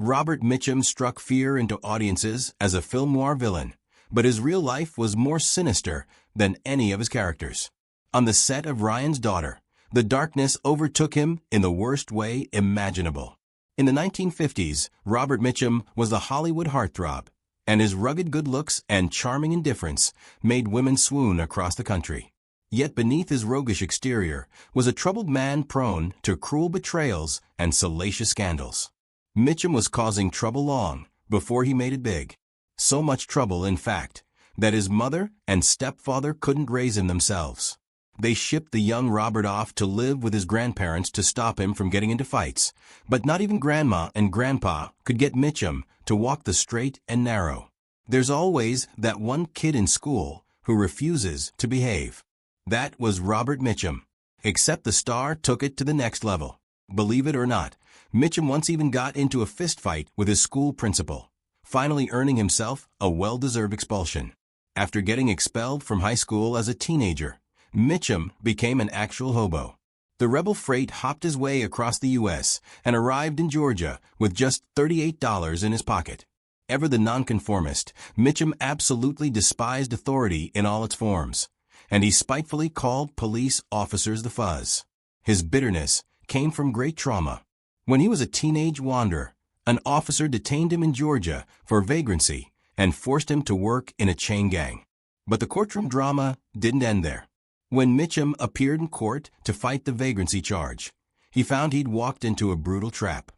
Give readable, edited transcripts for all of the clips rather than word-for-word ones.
Robert Mitchum struck fear into audiences as a film noir villain, but his real life was more sinister than any of his characters. On the set of Ryan's Daughter, the darkness overtook him in the worst way imaginable. In the 1950s, Robert Mitchum was the Hollywood heartthrob, and his rugged good looks and charming indifference made women swoon across the country. Yet beneath his roguish exterior was a troubled man prone to cruel betrayals and salacious scandals. Mitchum was causing trouble long before he made it big. So much trouble, in fact, that his mother and stepfather couldn't raise him themselves. They shipped the young Robert off to live with his grandparents to stop him from getting into fights, but not even Grandma and Grandpa could get Mitchum to walk the straight and narrow. There's always that one kid in school who refuses to behave. That was Robert Mitchum, except the star took it to the next level. Believe it or not, Mitchum once even got into a fistfight with his school principal, finally earning himself a well-deserved expulsion. After getting expelled from high school as a teenager, Mitchum became an actual hobo. The rebel freight hopped his way across the U.S. and arrived in Georgia with just $38 in his pocket. Ever the nonconformist, Mitchum absolutely despised authority in all its forms, and he spitefully called police officers the fuzz. His bitterness came from great trauma. When he was a teenage wanderer, an officer detained him in Georgia for vagrancy and forced him to work in a chain gang. But the courtroom drama didn't end there. When Mitchum appeared in court to fight the vagrancy charge, he found he'd walked into a brutal trap.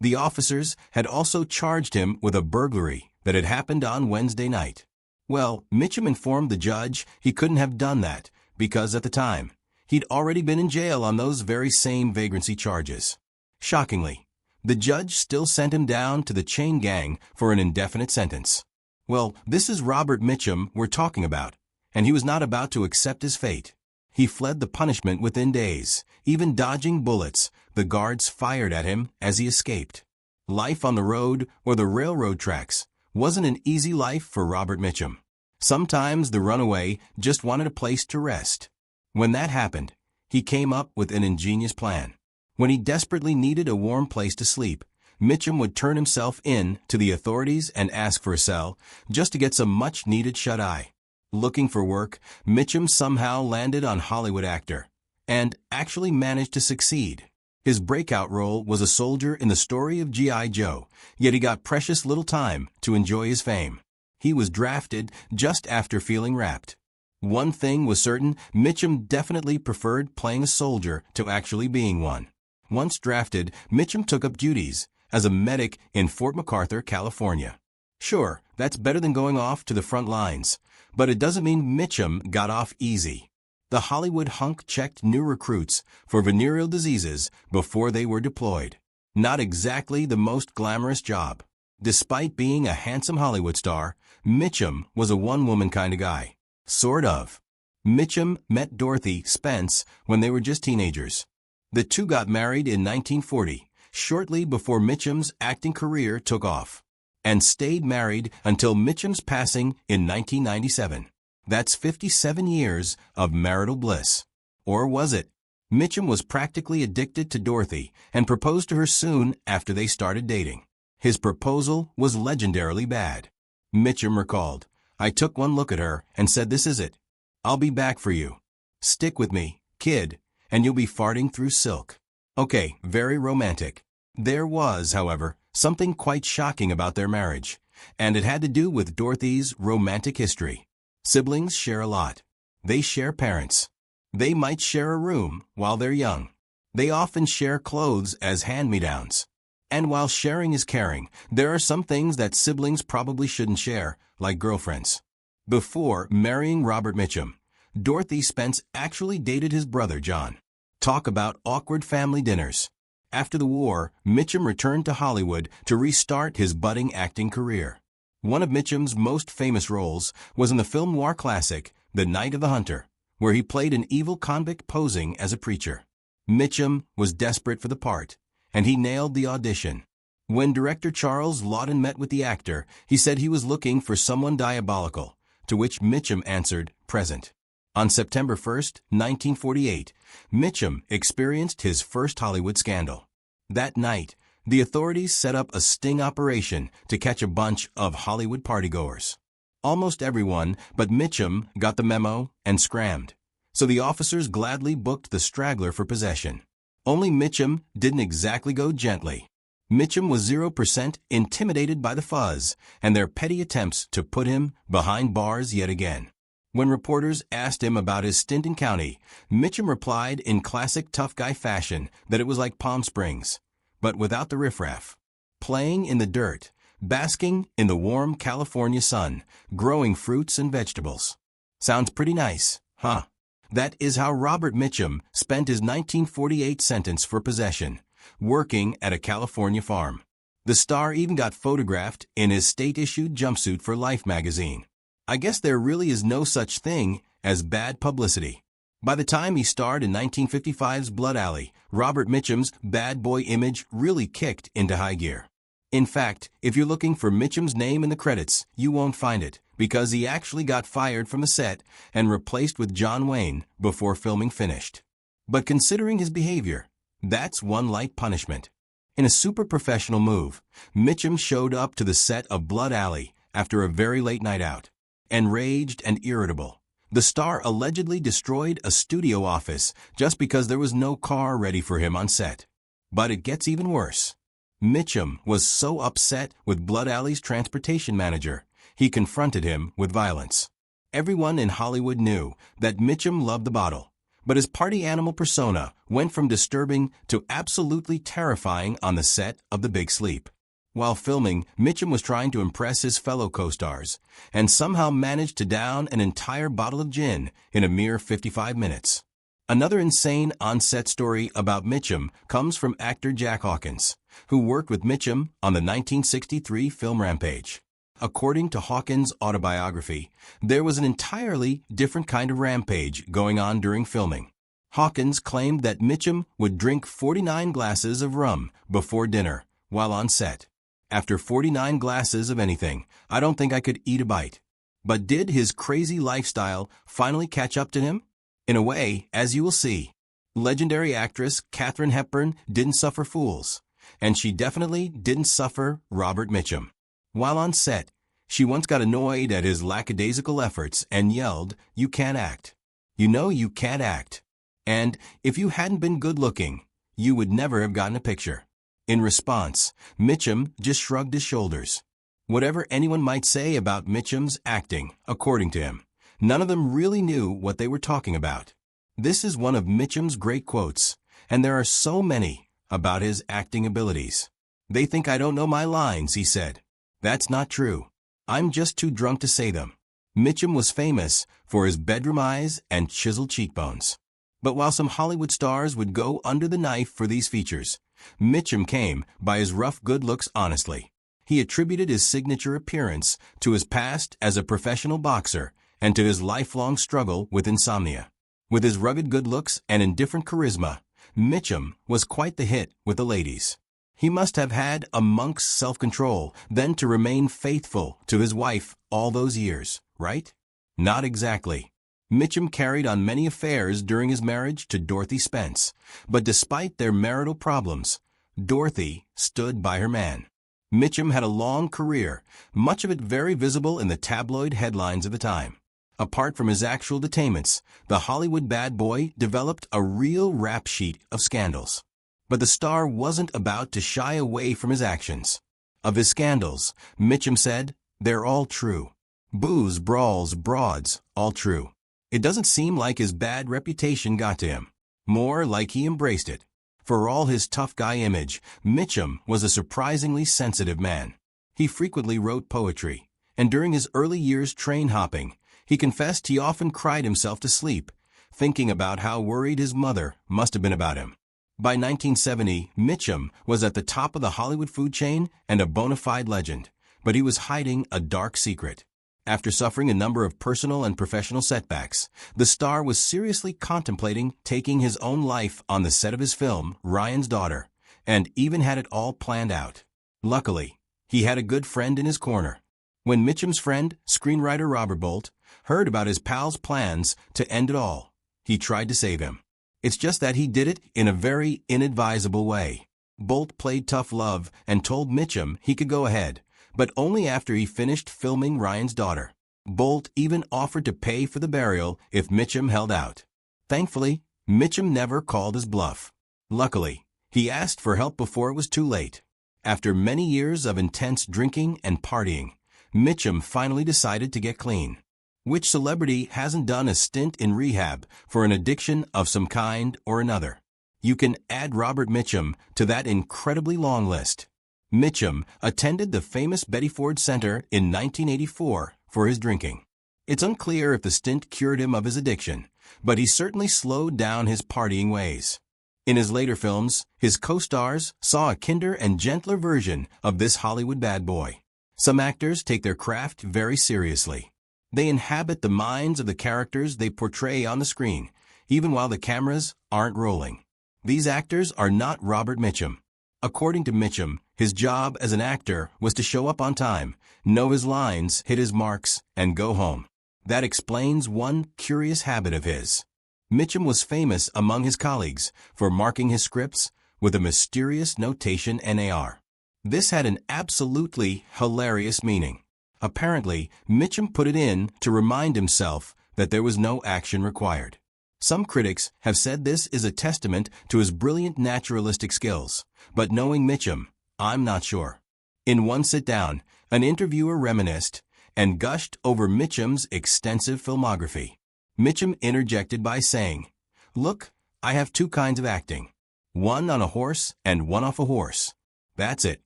The officers had also charged him with a burglary that had happened on Wednesday night. Well, Mitchum informed the judge he couldn't have done that because at the time, he'd already been in jail on those very same vagrancy charges. Shockingly, the judge still sent him down to the chain gang for an indefinite sentence. Well, this is Robert Mitchum we're talking about, and he was not about to accept his fate. He fled the punishment within days, even dodging bullets the guards fired at him as he escaped. Life on the road or the railroad tracks wasn't an easy life for Robert Mitchum. Sometimes the runaway just wanted a place to rest. When that happened, he came up with an ingenious plan. When he desperately needed a warm place to sleep, Mitchum would turn himself in to the authorities and ask for a cell just to get some much-needed shut-eye. Looking for work, Mitchum somehow landed on Hollywood Actor and actually managed to succeed. His breakout role was a soldier in the story of G.I. Joe, yet he got precious little time to enjoy his fame. He was drafted just after feeling wrapped. One thing was certain, Mitchum definitely preferred playing a soldier to actually being one. Once drafted, Mitchum took up duties as a medic in Fort MacArthur, California. Sure, that's better than going off to the front lines, but it doesn't mean Mitchum got off easy. The Hollywood hunk checked new recruits for venereal diseases before they were deployed. Not exactly the most glamorous job. Despite being a handsome Hollywood star, Mitchum was a one-woman kind of guy. Sort of. Mitchum met Dorothy Spence when they were just teenagers. The two got married in 1940, shortly before Mitchum's acting career took off, and stayed married until Mitchum's passing in 1997. That's 57 years of marital bliss. Or was it? Mitchum was practically addicted to Dorothy and proposed to her soon after they started dating. His proposal was legendarily bad. Mitchum recalled, "I took one look at her and said, this is it. I'll be back for you. Stick with me, kid, and you'll be farting through silk." Okay, very romantic. There was, however, something quite shocking about their marriage, and it had to do with Dorothy's romantic history. Siblings share a lot. They share parents. They might share a room while they're young. They often share clothes as hand-me-downs. And while sharing is caring, there are some things that siblings probably shouldn't share, like girlfriends. Before marrying Robert Mitchum, Dorothy Spence actually dated his brother John. Talk about awkward family dinners. After the war, Mitchum returned to Hollywood to restart his budding acting career. One of Mitchum's most famous roles was in the film noir classic The Night of the Hunter, where he played an evil convict posing as a preacher. Mitchum was desperate for the part, and he nailed the audition. When director Charles Lawton met with the actor, he said he was looking for someone diabolical, to which Mitchum answered, "Present." On September 1st, 1948, Mitchum experienced his first Hollywood scandal. That night, The authorities set up a sting operation to catch a bunch of Hollywood partygoers. Almost everyone but Mitchum got the memo and scrammed, so the officers gladly booked the straggler for possession. Only Mitchum didn't exactly go gently. Mitchum was 0% intimidated by the fuzz and their petty attempts to put him behind bars yet again. When reporters asked him about his stint in county, Mitchum replied in classic tough guy fashion that it was like Palm Springs, but without the riffraff. Playing in the dirt, basking in the warm California sun, growing fruits and vegetables. Sounds pretty nice, huh? That is how Robert Mitchum spent his 1948 sentence for possession, working at a California farm. The star even got photographed in his state-issued jumpsuit for Life magazine. I guess there really is no such thing as bad publicity. By the time he starred in 1955's Blood Alley, Robert Mitchum's bad boy image really kicked into high gear. In fact, if you're looking for Mitchum's name in the credits, you won't find it, because he actually got fired from the set and replaced with John Wayne before filming finished. But considering his behavior, that's one light punishment. In a super professional move, Mitchum showed up to the set of Blood Alley after a very late night out. Enraged and irritable, the star allegedly destroyed a studio office just because there was no car ready for him on set. But it gets even worse. Mitchum was so upset with Blood Alley's transportation manager, he confronted him with violence. Everyone in Hollywood knew that Mitchum loved the bottle, but his party animal persona went from disturbing to absolutely terrifying on the set of The Big Sleep. While filming, Mitchum was trying to impress his fellow co-stars and somehow managed to down an entire bottle of gin in a mere 55 minutes. Another insane on-set story about Mitchum comes from actor Jack Hawkins, who worked with Mitchum on the 1963 film Rampage. According to Hawkins' autobiography, there was an entirely different kind of rampage going on during filming. Hawkins claimed that Mitchum would drink 49 glasses of rum before dinner while on set. After 49 glasses of anything, I don't think I could eat a bite. But did his crazy lifestyle finally catch up to him? In a way, as you will see. Legendary actress Katharine Hepburn didn't suffer fools, and she definitely didn't suffer Robert Mitchum. While on set, she once got annoyed at his lackadaisical efforts and yelled, "You can't act. You know you can't act. And if you hadn't been good-looking, you would never have gotten a picture." In response, Mitchum just shrugged his shoulders. Whatever anyone might say about Mitchum's acting, according to him, none of them really knew what they were talking about. This is one of Mitchum's great quotes, and there are so many about his acting abilities. "They think I don't know my lines," he said. "That's not true. I'm just too drunk to say them." Mitchum was famous for his bedroom eyes and chiseled cheekbones. But while some Hollywood stars would go under the knife for these features, Mitchum came by his rough good looks honestly. He attributed his signature appearance to his past as a professional boxer and to his lifelong struggle with insomnia. With his rugged good looks and indifferent charisma, Mitchum was quite the hit with the ladies. He must have had a monk's self-control then to remain faithful to his wife all those years, right? Not exactly. Mitchum carried on many affairs during his marriage to Dorothy Spence, but despite their marital problems, Dorothy stood by her man. Mitchum had a long career, much of it very visible in the tabloid headlines of the time. Apart from his actual detainments, the Hollywood bad boy developed a real rap sheet of scandals. But the star wasn't about to shy away from his actions. Of his scandals, Mitchum said, "They're all true. Booze, brawls, broads, all true." It doesn't seem like his bad reputation got to him. More like he embraced it. For all his tough guy image, Mitchum was a surprisingly sensitive man. He frequently wrote poetry, and during his early years train hopping, he confessed he often cried himself to sleep, thinking about how worried his mother must have been about him. By 1970, Mitchum was at the top of the Hollywood food chain and a bona fide legend, but he was hiding a dark secret. After suffering a number of personal and professional setbacks, the star was seriously contemplating taking his own life on the set of his film, Ryan's Daughter, and even had it all planned out. Luckily, he had a good friend in his corner. When Mitchum's friend, screenwriter Robert Bolt, heard about his pal's plans to end it all, he tried to save him. It's just that he did it in a very inadvisable way. Bolt played tough love and told Mitchum he could go ahead, but only after he finished filming Ryan's daughter. Bolt even offered to pay for the burial if Mitchum held out. Thankfully, Mitchum never called his bluff. Luckily, he asked for help before it was too late. After many years of intense drinking and partying, Mitchum finally decided to get clean. Which celebrity hasn't done a stint in rehab for an addiction of some kind or another? You can add Robert Mitchum to that incredibly long list. Mitchum attended the famous Betty Ford Center in 1984 for his drinking. It's unclear if the stint cured him of his addiction, but he certainly slowed down his partying ways. In his later films, his co-stars saw a kinder and gentler version of this Hollywood bad boy. Some actors take their craft very seriously. They inhabit the minds of the characters they portray on the screen, even while the cameras aren't rolling. These actors are not Robert Mitchum. According to Mitchum, his job as an actor was to show up on time, know his lines, hit his marks, and go home. That explains one curious habit of his. Mitchum was famous among his colleagues for marking his scripts with a mysterious notation NAR. This had an absolutely hilarious meaning. Apparently, Mitchum put it in to remind himself that there was no action required. Some critics have said this is a testament to his brilliant naturalistic skills, but knowing Mitchum, I'm not sure. In one sit-down, an interviewer reminisced and gushed over Mitchum's extensive filmography. Mitchum interjected by saying, "Look, I have two kinds of acting. One on a horse and one off a horse. That's it."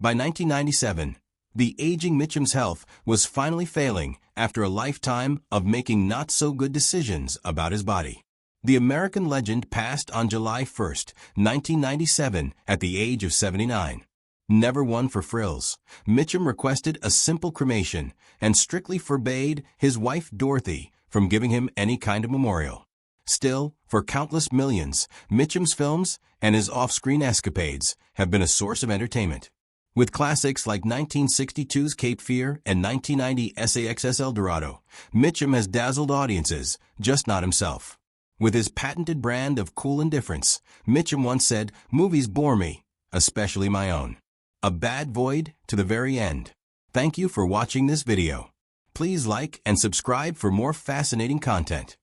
By 1997, the aging Mitchum's health was finally failing after a lifetime of making not-so-good decisions about his body. The American legend passed on July 1, 1997, at the age of 79. Never one for frills, Mitchum requested a simple cremation and strictly forbade his wife Dorothy from giving him any kind of memorial. Still, for countless millions, Mitchum's films and his off-screen escapades have been a source of entertainment. With classics like 1962's Cape Fear and 1990 SAX's El Dorado, Mitchum has dazzled audiences, just not himself. With his patented brand of cool indifference, Mitchum once said, "Movies bore me, especially my own." A bad void to the very end. Thank you for watching this video. Please like and subscribe for more fascinating content.